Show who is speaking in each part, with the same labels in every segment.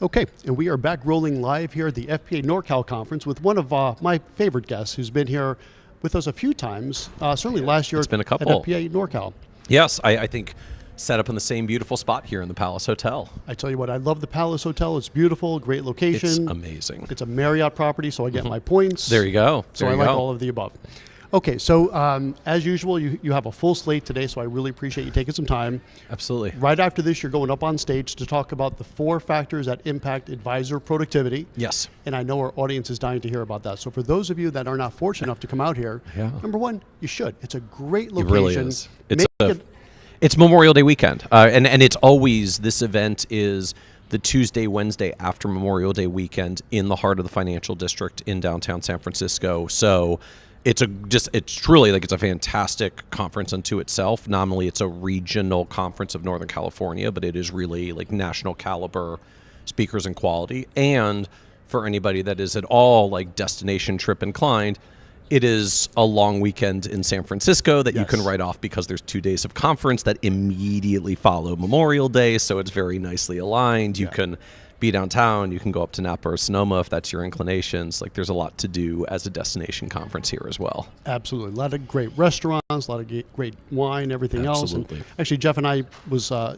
Speaker 1: Okay, and we are back rolling live here at the FPA NorCal Conference with one of my favorite guests who's been here with us a few times, certainly last year
Speaker 2: It's been a
Speaker 1: at
Speaker 2: couple.
Speaker 1: FPA NorCal.
Speaker 2: Yes, I think set up in the same beautiful spot here in the Palace Hotel.
Speaker 1: I tell you what, I love the Palace Hotel. It's beautiful, great location.
Speaker 2: It's amazing.
Speaker 1: It's a Marriott property, so I get my points.
Speaker 2: There you go.
Speaker 1: So
Speaker 2: There
Speaker 1: I
Speaker 2: you
Speaker 1: like
Speaker 2: go.
Speaker 1: all of the above. Okay, so as usual, you have a full slate today, so I really appreciate you taking some time.
Speaker 2: Absolutely.
Speaker 1: Right after this, you're going up on stage to talk about the 4 factors that impact advisor productivity.
Speaker 2: Yes.
Speaker 1: And I know our audience is dying to hear about that. So for those of you that are not fortunate enough to come out here, number one, you should. It's a great location.
Speaker 2: It really is. It's Memorial Day weekend. And it's always, this event is the Tuesday, Wednesday after Memorial Day weekend in the heart of the financial district in downtown San Francisco. So it's truly like it's a fantastic conference unto itself. Nominally, it's a regional conference of Northern California, but it is really like national caliber speakers and quality. And for anybody that is at all like destination trip inclined, it is a long weekend in San Francisco that you can write off because there's 2 days of conference that immediately follow Memorial Day. So it's very nicely aligned. You can be downtown. You can go up to Napa or Sonoma if that's your inclinations. Like there's a lot to do as a destination conference here as well.
Speaker 1: Absolutely. A lot of great restaurants, a lot of great wine, everything else. And actually, Jeff and I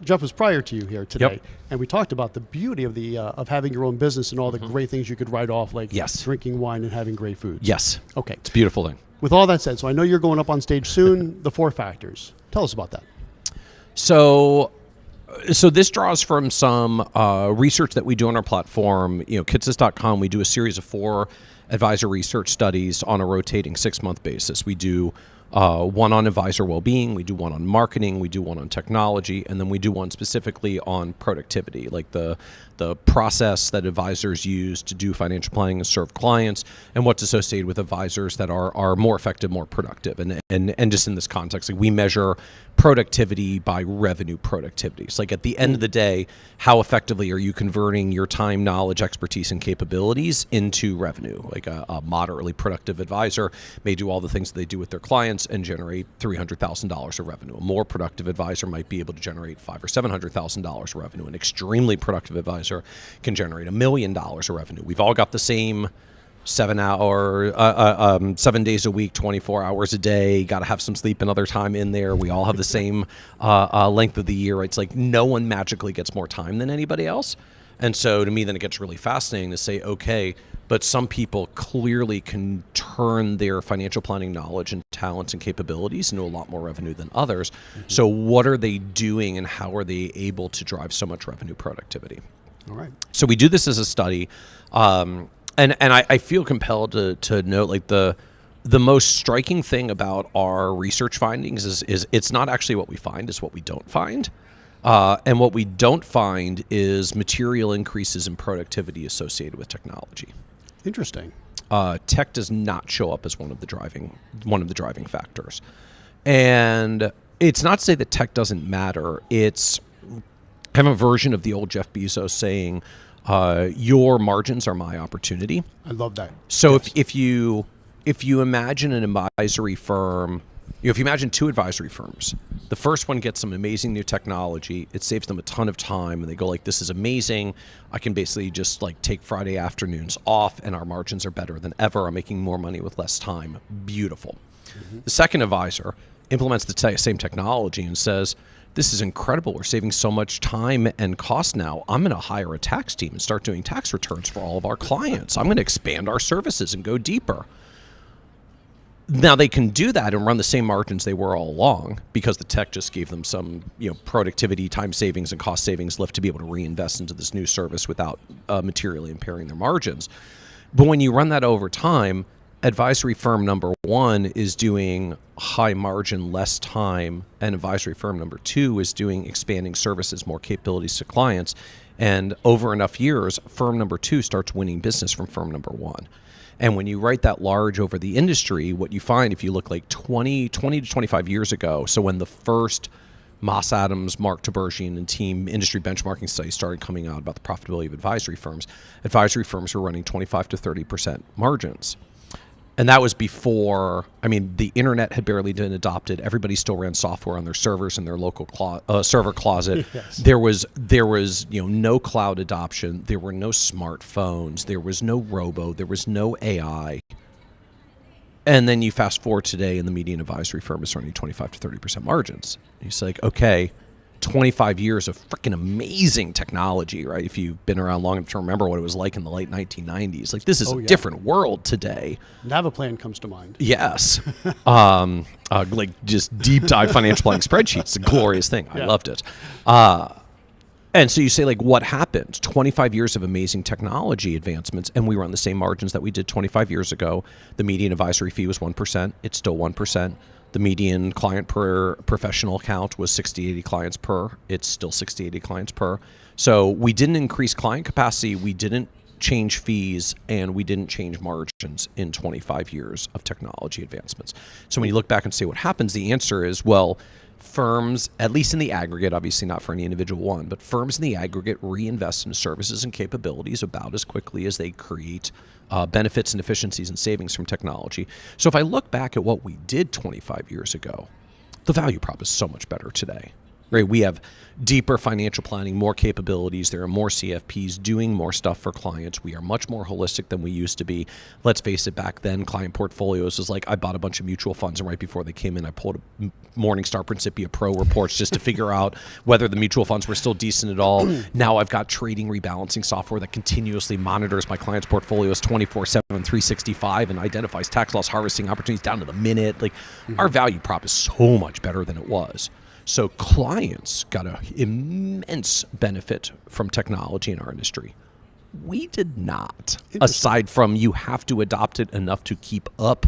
Speaker 1: Jeff was prior to you here today. And we talked about the beauty of of having your own business and all the great things you could write off, like drinking wine and having great food.
Speaker 2: Yes.
Speaker 1: Okay.
Speaker 2: It's a beautiful thing.
Speaker 1: With all that said, so I know you're going up on stage soon, the 4 factors. Tell us about that.
Speaker 2: So this draws from some research that we do on our platform. Kitces.com, we do a series of 4 advisor research studies on a rotating 6-month basis. We do one on advisor well-being, we do one on marketing, we do one on technology, and then we do one specifically on productivity, like the process that advisors use to do financial planning and serve clients, and what's associated with advisors that are more effective, more productive. And just in this context, like we measure productivity by revenue productivity. So like at the end of the day, how effectively are you converting your time, knowledge, expertise, and capabilities into revenue? Like a moderately productive advisor may do all the things that they do with their clients and generate $300,000 of revenue. A more productive advisor might be able to generate $500,000 or $700,000 of revenue. An extremely productive advisor can generate $1 million of revenue. We've all got the same 7 days a week, 24 hours a day, got to have some sleep another time in there. We all have the same length of the year. It's like no one magically gets more time than anybody else. And so to me, then it gets really fascinating to say, okay, but some people clearly can turn their financial planning knowledge and talents and capabilities into a lot more revenue than others. So what are they doing and how are they able to drive so much revenue productivity?
Speaker 1: All right.
Speaker 2: So we do this as a study. And I feel compelled to note like the most striking thing about our research findings is it's not actually what we find, it's what we don't find. And what we don't find is material increases in productivity associated with technology.
Speaker 1: Interesting.
Speaker 2: Tech does not show up as one of the driving factors. And it's not to say that tech doesn't matter. It's kind of a version of the old Jeff Bezos saying, your margins are my opportunity.
Speaker 1: I love that.
Speaker 2: So if you imagine an advisory firm, if you imagine 2 advisory firms, the first one gets some amazing new technology. It saves them a ton of time, and they go like, "This is amazing. I can basically just like take Friday afternoons off, and our margins are better than ever. I'm making more money with less time. Beautiful." The second advisor implements the same technology and says, "This is incredible. We're saving so much time and cost now. I'm going to hire a tax team and start doing tax returns for all of our clients. I'm going to expand our services and go deeper." Now they can do that and run the same margins they were all along because the tech just gave them some, productivity, time savings, and cost savings lift to be able to reinvest into this new service without materially impairing their margins. But when you run that over time, advisory firm number 1 is doing high margin, less time, and advisory firm number 2 is doing expanding services, more capabilities to clients. And over enough years, firm number 2 starts winning business from firm number 1. And when you write that large over the industry, what you find if you look like 20 to 25 years ago, so when the first Moss Adams, Mark Tabergian, and team industry benchmarking studies started coming out about the profitability of advisory firms were running 25 to 30% margins. And that was before, I mean, the internet had barely been adopted. Everybody still ran software on their servers in their local server closet.
Speaker 1: Yes.
Speaker 2: There was no cloud adoption. There were no smartphones. There was no robo. There was no AI. And then you fast forward today, and the median advisory firm is earning 25 to 30% margins. And it's like, okay, 25 years of freaking amazing technology, right? If you've been around long enough to remember what it was like in the late 1990s, like this is a different world today.
Speaker 1: Navaplan comes to mind.
Speaker 2: Yes. Like just deep dive financial planning spreadsheets. It's a glorious thing. I loved it. And so you say, like, what happened? 25 years of amazing technology advancements, and we were on the same margins that we did 25 years ago. The median advisory fee was 1%. It's still 1%. The median client per professional account was 60, 80 clients per. It's still 60, 80 clients per. So we didn't increase client capacity. We didn't change fees, and we didn't change margins in 25 years of technology advancements. So when you look back and say what happens, the answer is, well, firms, at least in the aggregate, obviously not for any individual one, but firms in the aggregate reinvest in services and capabilities about as quickly as they create benefits and efficiencies and savings from technology. So if I look back at what we did 25 years ago, the value prop is so much better today. Right? We have deeper financial planning, more capabilities. There are more CFPs doing more stuff for clients. We are much more holistic than we used to be. Let's face it, back then, client portfolios was like I bought a bunch of mutual funds, and right before they came in, I pulled a Morningstar Principia Pro reports just to figure out whether the mutual funds were still decent at all. Now I've got trading rebalancing software that continuously monitors my clients' portfolios 24/7, 365, and identifies tax loss harvesting opportunities down to the minute. Like our value prop is so much better than it was. So clients got an immense benefit from technology in our industry. We did not, aside from you have to adopt it enough to keep up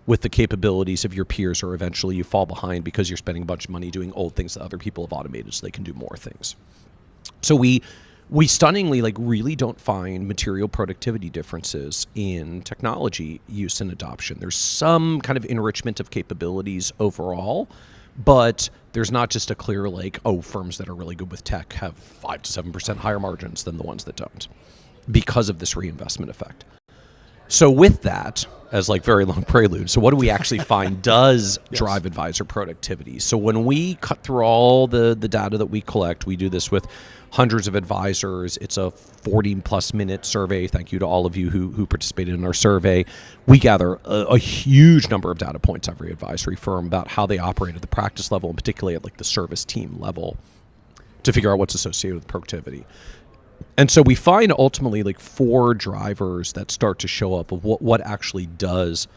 Speaker 2: with the capabilities of your peers, or eventually you fall behind because you're spending a bunch of money doing old things that other people have automated so they can do more things. So we stunningly really don't find material productivity differences in technology use and adoption. There's some kind of enrichment of capabilities overall, but there's not just a clear firms that are really good with tech have 5 to 7% higher margins than the ones that don't, because of this reinvestment effect. So with that, as very long prelude, so what do we actually find does drive advisor productivity? So when we cut through all the data that we collect, we do this with hundreds of advisors. It's a 40-plus minute survey. Thank you to all of you who participated in our survey. We gather a huge number of data points every advisory firm about how they operate at the practice level, and particularly at the service team level, to figure out what's associated with productivity. And so we find ultimately 4 drivers that start to show up of what actually does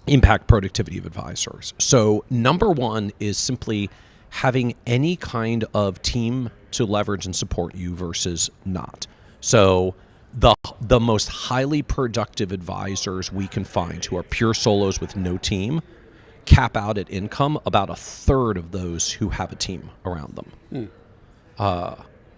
Speaker 2: impact productivity of advisors. So number one is simply having any kind of team to leverage and support you versus not. So the most highly productive advisors we can find who are pure solos with no team cap out at income about 1/3 of those who have a team around them.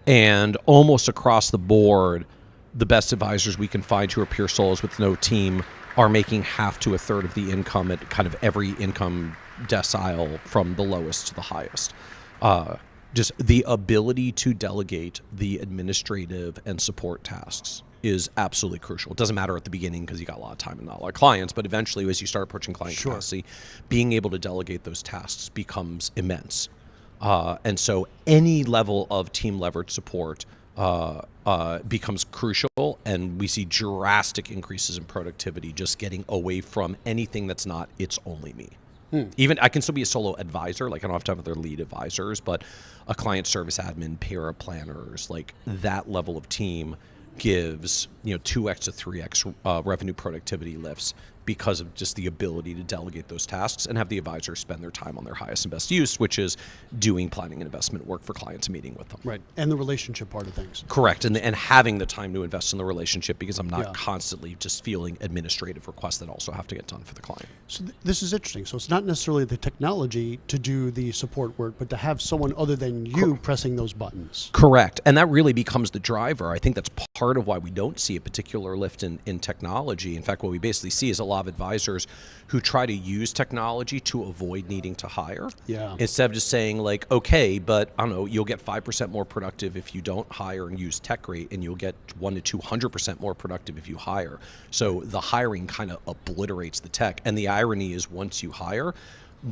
Speaker 2: And almost across the board, the best advisors we can find who are pure solos with no team are making half to 1/3 of the income at kind of every income decile from the lowest to the highest. Just the ability to delegate the administrative and support tasks is absolutely crucial. It doesn't matter at the beginning because you got a lot of time and not a lot of clients, but eventually as you start approaching client capacity, being able to delegate those tasks becomes immense. And so any level of team leverage support becomes crucial, and we see drastic increases in productivity just getting away from anything that's not it's only me. Even I can still be a solo advisor, I don't have to have other lead advisors, but a client service admin, para planners, that level of team gives 2x to 3x revenue productivity lifts because of just the ability to delegate those tasks and have the advisors spend their time on their highest and best use, which is doing planning and investment work for clients and meeting with them.
Speaker 1: Right, and the relationship part of things.
Speaker 2: Correct, and having the time to invest in the relationship because I'm not constantly just fielding administrative requests that also have to get done for the client.
Speaker 1: So this is interesting. So it's not necessarily the technology to do the support work, but to have someone other than you pressing those buttons.
Speaker 2: Correct, and that really becomes the driver. I think that's part of why we don't see a particular lift in technology. In fact, what we basically see is a lot lot of advisors who try to use technology to avoid needing to hire.
Speaker 1: Yeah.
Speaker 2: Instead of just saying like, okay, but I don't know, you'll get 5% more productive if you don't hire and use tech rate, and you'll get 100 to 200% more productive if you hire. So the hiring kind of obliterates the tech. And the irony is, once you hire,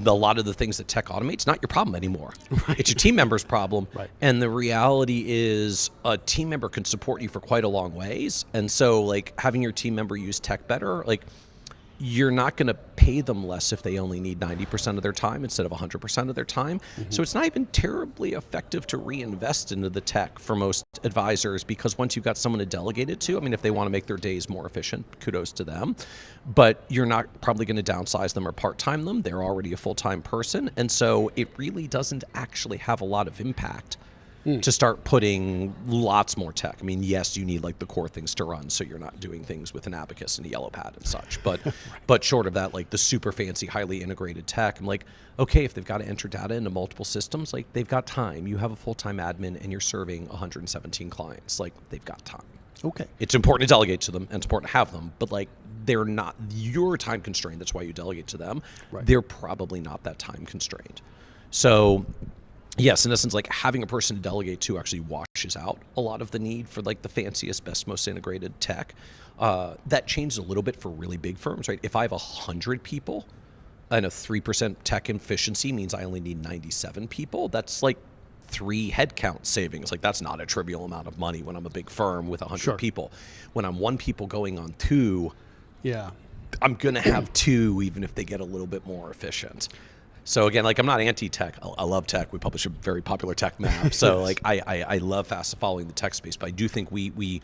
Speaker 2: a lot of the things that tech automates, not your problem anymore. Right. It's your team member's problem.
Speaker 1: Right.
Speaker 2: And the reality is a team member can support you for quite a long ways. And so like having your team member use tech better, like you're not going to pay them less if they only need 90% of their time instead of 100% of their time. Mm-hmm. So it's not even terribly effective to reinvest into the tech for most advisors, because once you've got someone to delegate it to, I mean, if they want to make their days more efficient, kudos to them, but you're not probably going to downsize them or part-time them. They're already a full-time person. And so it really doesn't actually have a lot of impact to start putting lots more tech. I mean, yes, you need like the core things to run, so you're not doing things with an abacus and a yellow pad and such. But right. But short of that, like the super fancy, highly integrated tech, I'm like, okay, if they've got to enter data into multiple systems, like they've got time. You have a full-time admin and you're serving 117 clients. Like they've got time.
Speaker 1: Okay.
Speaker 2: It's important to delegate to them and it's important to have them, but like they're not, you're time constrained. That's why you delegate to them. Right. They're probably not that time constrained. So yes, in essence, like having a person to delegate to actually washes out a lot of the need for like the fanciest, best, most integrated tech. That changes a little bit for really big firms, right? If I have 100 people and a 3% tech efficiency means I only need 97 people, that's like 3 headcount savings. Like that's not a trivial amount of money when I'm a big firm with 100
Speaker 1: Sure.
Speaker 2: people. When I'm 1 people going on 2,
Speaker 1: yeah,
Speaker 2: I'm going to have 2 even if they get a little bit more efficient. So again, like I'm not anti-tech. I love tech. We publish a very popular tech map. So like I love fast following the tech space, but I do think we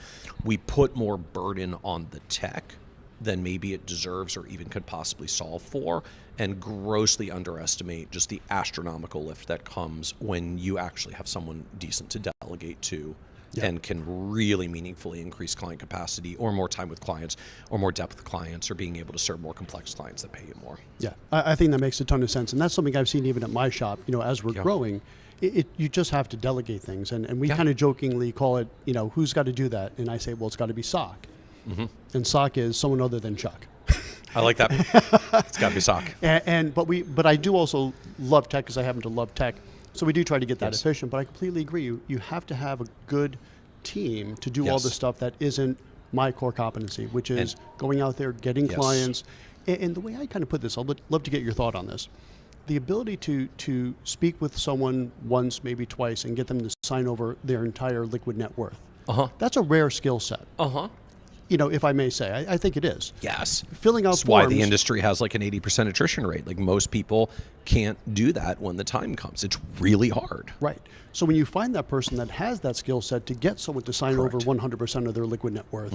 Speaker 2: put more burden on the tech than maybe it deserves or even could possibly solve for, and grossly underestimate just the astronomical lift that comes when you actually have someone decent to delegate to. Yep. And can really meaningfully increase client capacity, or more time with clients, or more depth with clients, or being able to serve more complex clients that pay you more.
Speaker 1: Yeah, I think that makes a ton of sense. And that's something I've seen even at my shop. You know, as we're growing, you just have to delegate things. And we kind of jokingly call it, you know, who's got to do that? And I say, well, it's got to be SOC. Mm-hmm. And SOC is someone other than Chuck.
Speaker 2: I like that. It's got to be SOC.
Speaker 1: But I do also love tech, because I happen to love tech. So we do try to get that efficient, but I completely agree. You have to have a good team to do all the stuff that isn't my core competency, which is going out there, getting clients. And the way I kind of put this, I'd love to get your thought on this. The ability to speak with someone once, maybe twice, and get them to sign over their entire liquid net worth. That's a rare skill set. You know, if I may say, I think it is.
Speaker 2: Yes.
Speaker 1: Filling out
Speaker 2: That's
Speaker 1: forms.
Speaker 2: why the industry has like an 80% attrition rate. Like most people can't do that when the time comes. It's really hard.
Speaker 1: Right. So when you find that person that has that skill set to get someone to sign over 100% of their liquid net worth,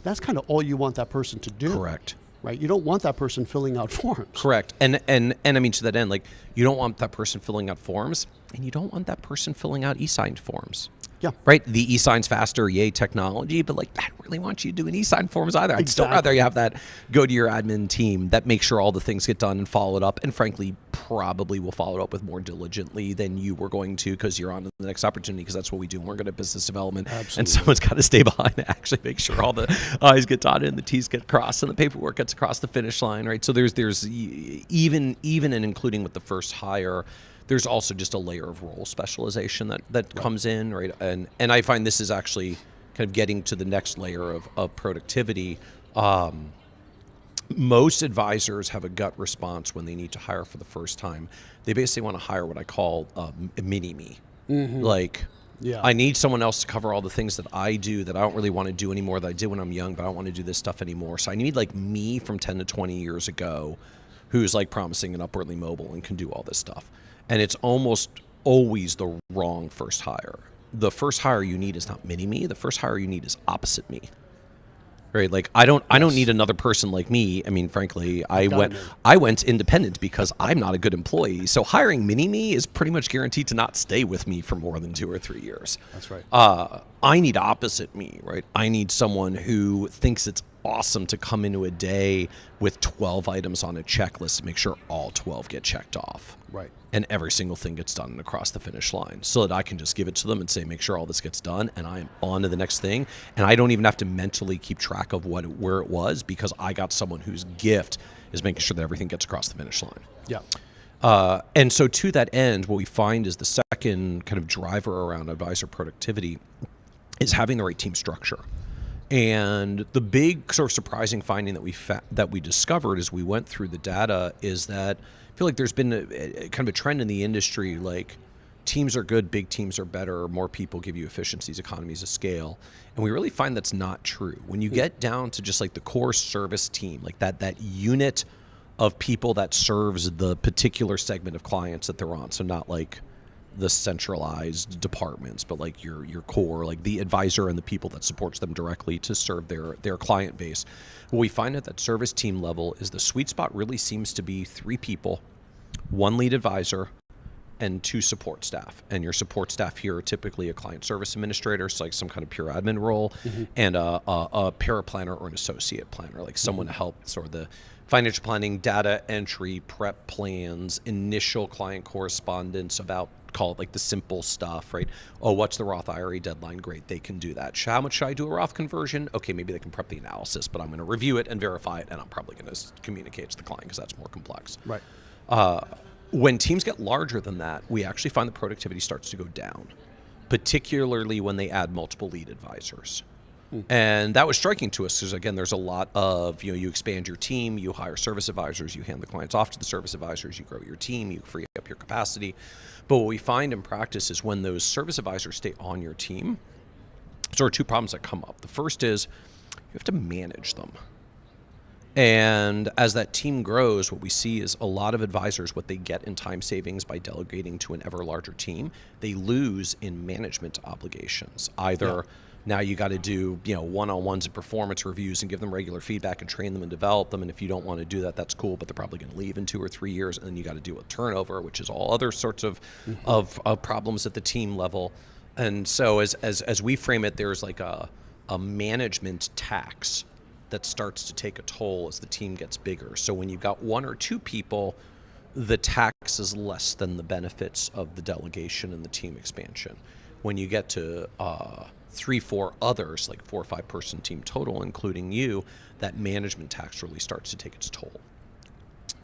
Speaker 1: that's kind of all you want that person to do.
Speaker 2: Correct.
Speaker 1: Right. You don't want that person filling out forms.
Speaker 2: Correct. And I mean, to that end, like you don't want that person filling out forms, and you don't want that person filling out e-signed forms.
Speaker 1: Yeah.
Speaker 2: Right? The e-sign's faster, yay technology, but like I don't really want you doing e-sign forms either. I'd still rather you have that go to your admin team that makes sure all the things get done and followed up, and frankly probably will follow up with more diligently than you were going to, because you're on to the next opportunity, because that's what we do. We're good at business development. Absolutely. And someone's got to stay behind to actually make sure all the I's get dotted and the T's get crossed and the paperwork gets across the finish line, right? So there's even and including with the first hire, there's also just a layer of role specialization that comes in, right? And I find this is actually kind of getting to the next layer of productivity. Most advisors have a gut response when they need to hire for the first time. They basically want to hire what I call a mini-me. Like, I need someone else to cover all the things that I do that I don't really want to do anymore, that I did when I'm young, but I don't want to do this stuff anymore. So I need like me from 10 to 20 years ago, who's like promising and upwardly mobile and can do all this stuff. And it's almost always the wrong first hire. The first hire you need is not mini-me. The first hire you need is opposite me. Right? Like I don't need another person like me. I mean, frankly, I went independent because I'm not a good employee. So hiring mini-me is pretty much guaranteed to not stay with me for more than 2 or 3 years.
Speaker 1: That's right.
Speaker 2: I need opposite me, right? I need someone who thinks it's awesome to come into a day with 12 items on a checklist to make sure all 12 get checked off.
Speaker 1: Right.
Speaker 2: And every single thing gets done across the finish line, so that I can just give it to them and say, make sure all this gets done, and I am on to the next thing. And I don't even have to mentally keep track of where it was, because I got someone whose gift is making sure that everything gets across the finish line.
Speaker 1: Yeah.
Speaker 2: And so to that end, what we find is the second kind of driver around advisor productivity is having the right team structure. And the big sort of surprising finding that we discovered as we went through the data is that I feel like there's been a kind of a trend in the industry, like teams are good, big teams are better, more people give you efficiencies, economies of scale. And we really find that's not true. When you get down to just like the core service team, like that unit of people that serves the particular segment of clients that they're on, so not like the centralized departments, but like your core, like the advisor and the people that supports them directly to serve their client base. What we find at that service team level is the sweet spot really seems to be 3 people, 1 lead advisor, and 2 support staff. And your support staff here are typically a client service administrator, so like some kind of pure admin role, and a paraplanner or an associate planner, like someone to help sort of the financial planning, data entry, prep plans, initial client correspondence about, call it like the simple stuff, right? Oh, what's the Roth IRA deadline? Great, they can do that. How much should I do a Roth conversion? Okay, maybe they can prep the analysis, but I'm going to review it and verify it, and I'm probably going to communicate to the client because that's more complex.
Speaker 1: Right.
Speaker 2: When teams get larger than that, we actually find the productivity starts to go down, particularly when they add multiple lead advisors. And that was striking to us because, again, there's a lot of, you expand your team, you hire service advisors, you hand the clients off to the service advisors, you grow your team, you free up your capacity. But what we find in practice is when those service advisors stay on your team, there are 2 problems that come up. The first is you have to manage them. And as that team grows, what we see is a lot of advisors, what they get in time savings by delegating to an ever larger team, they lose in management obligations. Either now you got to do one-on-ones and performance reviews and give them regular feedback and train them and develop them. And if you don't want to do that, that's cool, but they're probably going to leave in 2 or 3 years. And then you got to deal with turnover, which is all other sorts of problems at the team level. And so as we frame it, there's like a management tax that starts to take a toll as the team gets bigger. So when you've got 1 or 2 people, the tax is less than the benefits of the delegation and the team expansion. When you get to 3, 4 others, like 4 or 5 person team total, including you, that management tax really starts to take its toll.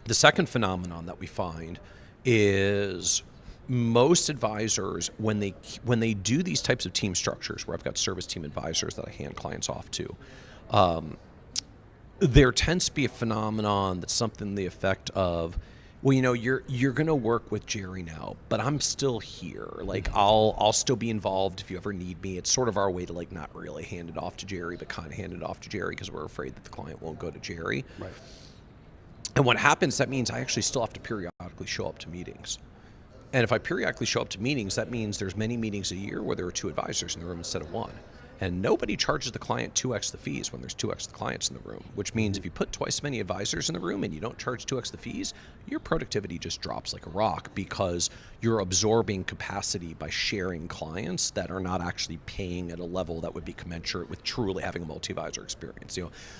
Speaker 2: The second phenomenon that we find is most advisors, when they do these types of team structures, where I've got service team advisors that I hand clients off to, there tends to be a phenomenon that's something to the effect of, well, you're going to work with Jerry now, but I'm still here. Like I'll still be involved if you ever need me. It's sort of our way to like not really hand it off to Jerry, but kind of hand it off to Jerry because we're afraid that the client won't go to Jerry. Right. And what happens, that means I actually still have to periodically show up to meetings. And if I periodically show up to meetings, that means there's many meetings a year where there are 2 advisors in the room instead of 1. And nobody charges the client 2x the fees when there's 2x the clients in the room, which means if you put twice as many advisors in the room and you don't charge 2x the fees, your productivity just drops like a rock because you're absorbing capacity by sharing clients that are not actually paying at a level that would be commensurate with truly having a multi-advisor experience.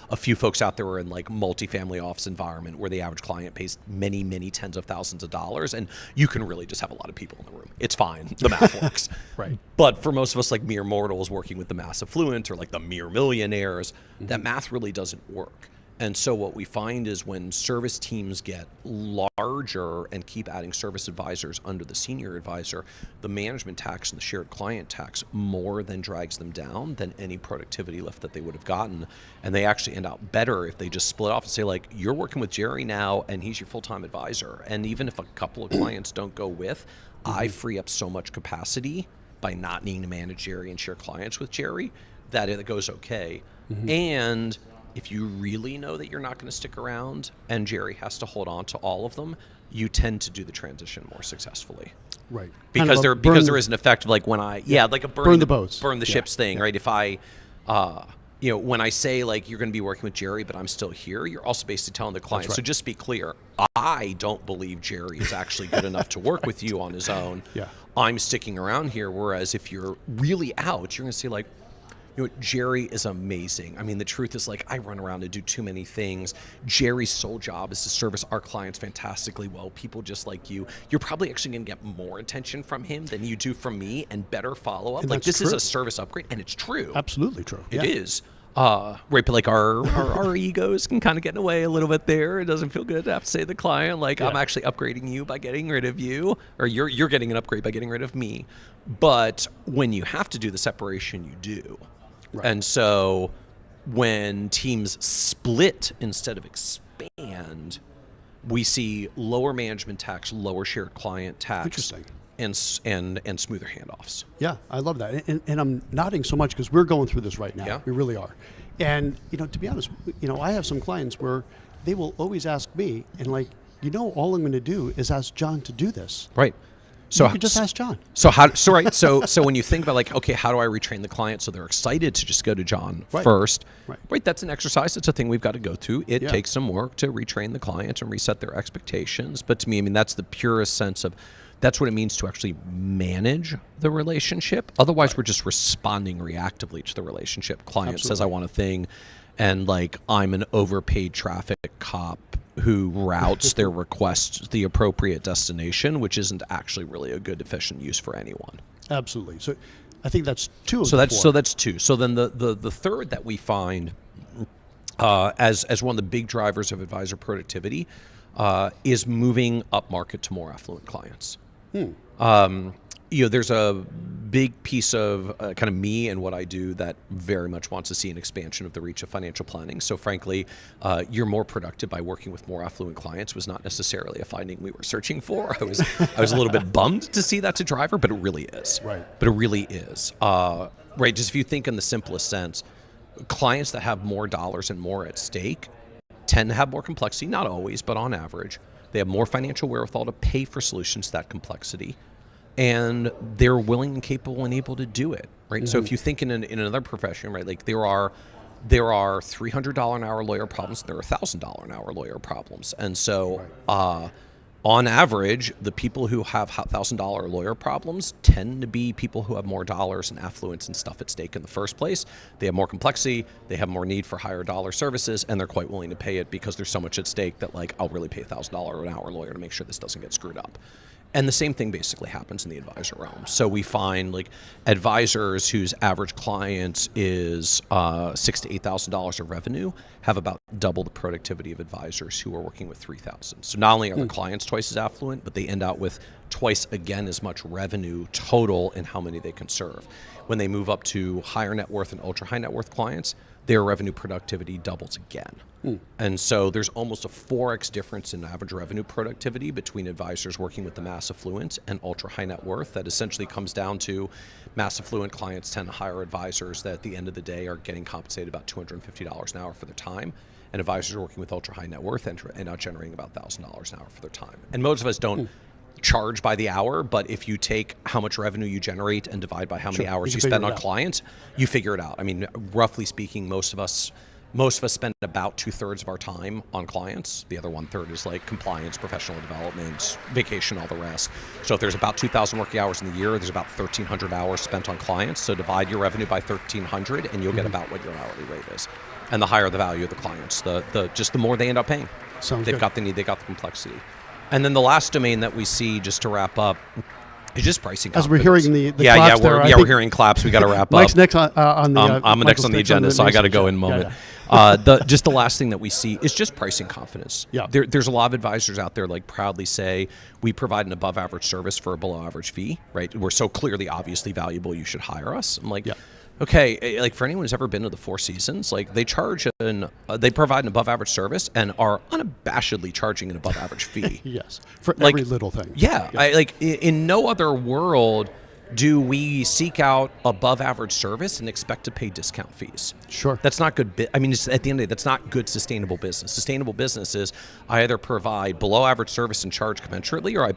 Speaker 2: A few folks out there are in like multifamily office environment where the average client pays many, many tens of thousands of dollars, and you can really just have a lot of people in the room. It's fine. The math works.
Speaker 1: Right.
Speaker 2: But for most of us, like mere mortals working with the mass affluent or like the mere millionaires, that math really doesn't work. And so what we find is when service teams get larger and keep adding service advisors under the senior advisor, the management tax and the shared client tax more than drags them down than any productivity lift that they would have gotten. And they actually end out better if they just split off and say, like, you're working with Jerry now and he's your full-time advisor. And even if a couple of clients don't go with, I free up so much capacity by not needing to manage Jerry and share clients with Jerry that it goes okay. And if you really know that you're not going to stick around and Jerry has to hold on to all of them, you tend to do the transition more successfully.
Speaker 1: Right.
Speaker 2: Because there is an effect of like when I, like a burn the boats, burn the ships thing, right? If I, when I say like you're going to be working with Jerry, but I'm still here, you're also basically telling the client. Right. So just be clear, I don't believe Jerry is actually good enough to work with you on his own. Yeah. I'm sticking around here. Whereas if you're really out, you're going to say like, You know what, Jerry is amazing. I mean, the truth is, like, I run around and do too many things. Jerry's sole job is to service our clients fantastically well. People just like you. You're probably actually going to get more attention from him than you do from me, and better follow up.
Speaker 1: And
Speaker 2: like, this is
Speaker 1: true.
Speaker 2: a service upgrade, and it's true.
Speaker 1: Absolutely true.
Speaker 2: It is. Right, but like our egos can kind of get in the way a little bit there. It doesn't feel good to have to say to the client, like, I'm actually upgrading you by getting rid of you, or you're getting an upgrade by getting rid of me. But when you have to do the separation, you do. Right. And so when teams split instead of expand, we see lower management tax, lower shared client tax.
Speaker 1: Interesting.
Speaker 2: And smoother handoffs.
Speaker 1: Yeah, I love that. And I'm nodding so much because we're going through this right now. Yeah. We really are. And, to be honest, I have some clients where they will always ask me, and like, all I'm going to do is ask John to do this.
Speaker 2: Right.
Speaker 1: So you could just ask John.
Speaker 2: So when you think about, like, okay, how do I retrain the client so they're excited to just go to John first? Right. That's an exercise. It's a thing we've got to go through. It takes some work to retrain the client and reset their expectations. But to me, I mean, that's the purest sense of, that's what it means to actually manage the relationship. Otherwise, we're just responding reactively to the relationship. Client says, I want a thing, and like, I'm an overpaid traffic cop who routes their request to the appropriate destination, which isn't actually really a good, efficient use for anyone.
Speaker 1: Absolutely. So I think that's two of
Speaker 2: so
Speaker 1: the
Speaker 2: that's
Speaker 1: four.
Speaker 2: So that's two. So then the third that we find as one of the big drivers of advisor productivity is moving up market to more affluent clients. There's a big piece of kind of me and what I do that very much wants to see an expansion of the reach of financial planning. So frankly, you're more productive by working with more affluent clients was not necessarily a finding we were searching for. I was a little bit bummed to see that's a driver, but it really is.
Speaker 1: Right.
Speaker 2: But it really is. Right. Just if you think in the simplest sense, clients that have more dollars and more at stake tend to have more complexity, not always, but on average. They have more financial wherewithal to pay for solutions to that complexity, and they're willing and capable and able to do it, right? Mm-hmm. So if you think in another profession, right, like there are $300 an hour lawyer problems, and there are $1,000 an hour lawyer problems, and so on average, the people who have $1,000 lawyer problems tend to be people who have more dollars and affluence and stuff at stake in the first place. They have more complexity, they have more need for higher dollar services, and they're quite willing to pay it because there's so much at stake that, like, I'll really pay $1,000 an hour lawyer to make sure this doesn't get screwed up. And the same thing basically happens in the advisor realm. So we find, like, advisors whose average client is $6,000 to $8,000 of revenue have about double the productivity of advisors who are working with $3,000. So not only are the clients twice as affluent, but they end out with twice again as much revenue total in how many they can serve. When they move up to higher net worth and ultra high net worth clients, their revenue productivity doubles again. And so there's almost a 4x difference in average revenue productivity between advisors working with the mass affluent and ultra high net worth. That essentially comes down to mass affluent clients tend to hire advisors that at the end of the day are getting compensated about $250 an hour for their time, and advisors are working with ultra high net worth and out generating about $1,000 an hour for their time. And most of us don't charge by the hour, but if you take how much revenue you generate and divide by how many hours you spend on clients, you figure it out. I mean, roughly speaking, most of us spend about 2/3 of our time on clients. The other 1/3 is like compliance, professional development, vacation, all the rest. So if there's about 2,000 working hours in the year, there's about 1,300 hours spent on clients. So divide your revenue by 1,300 and you'll get about what your hourly rate is. And the higher the value of the clients, the more they end up paying. They've got the need, they've got the complexity. And then the last domain that we see, just to wrap up, is just pricing confidence.
Speaker 1: As we're hearing the claps
Speaker 2: we're hearing claps. We got to wrap up.
Speaker 1: Mike's next on the.
Speaker 2: I'm next on the agenda, so I got to go in a moment. Just the last thing that we see is just pricing confidence.
Speaker 1: Yeah.
Speaker 2: There's a lot of advisors out there like proudly say we provide an above average service for a below average fee. Right? We're so clearly, obviously valuable. You should hire us. I'm like. Yeah. Okay, like for anyone who's ever been to the Four Seasons, like they provide an above average service and are unabashedly charging an above average fee.
Speaker 1: Yes, for every little thing.
Speaker 2: Yeah, in no other world do we seek out above average service and expect to pay discount fees.
Speaker 1: Sure.
Speaker 2: That's not good. At the end of the day, that's not good sustainable business. Sustainable business is I either provide below average service and charge commensurately, or I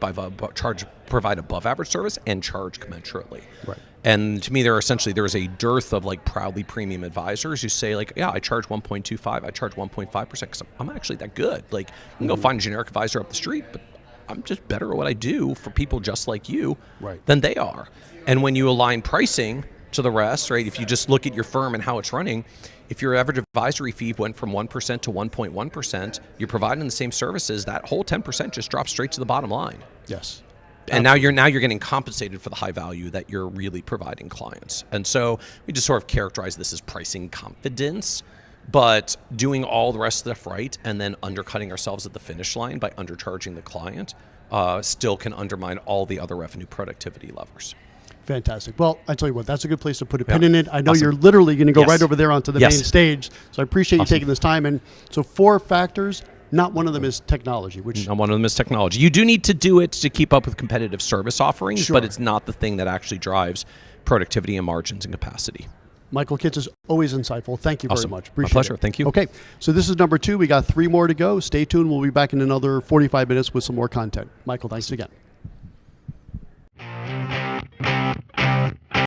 Speaker 2: provide above average service and charge commensurately. Right. And to me, there is a dearth of like proudly premium advisors who say like, yeah, I charge 1.25, I charge 1.5% because I'm actually that good. Like, you can go find a generic advisor up the street, but I'm just better at what I do for people just like you than they are. And when you align pricing to the rest, right? If you just look at your firm and how it's running, if your average advisory fee went from 1% to 1.1%, you're providing the same services, that whole 10% just drops straight to the bottom line.
Speaker 1: Yes.
Speaker 2: And now you're getting compensated for the high value that you're really providing clients. And so we just sort of characterize this as pricing confidence, but doing all the rest of the stuff right and then undercutting ourselves at the finish line by undercharging the client still can undermine all the other revenue productivity levers.
Speaker 1: Fantastic. Well, I tell you what, that's a good place to put a pin in it. I know
Speaker 2: Awesome.
Speaker 1: You're literally going to go
Speaker 2: Yes.
Speaker 1: right over there onto the
Speaker 2: Yes.
Speaker 1: main stage. So I appreciate you
Speaker 2: Awesome.
Speaker 1: taking this time. And so 4 factors, not one of them is technology, which
Speaker 2: Not one of them is technology. You do need to do it to keep up with competitive service offerings,
Speaker 1: Sure.
Speaker 2: but it's not the thing that actually drives productivity and margins and capacity.
Speaker 1: Michael Kitces is always insightful. Thank you very
Speaker 2: Awesome.
Speaker 1: much.
Speaker 2: My
Speaker 1: Appreciate
Speaker 2: pleasure.
Speaker 1: it.
Speaker 2: Thank you.
Speaker 1: Okay, so this is number 2. We got 3 more to go. Stay tuned. We'll be back in another 45 minutes with some more content. Michael, thanks again.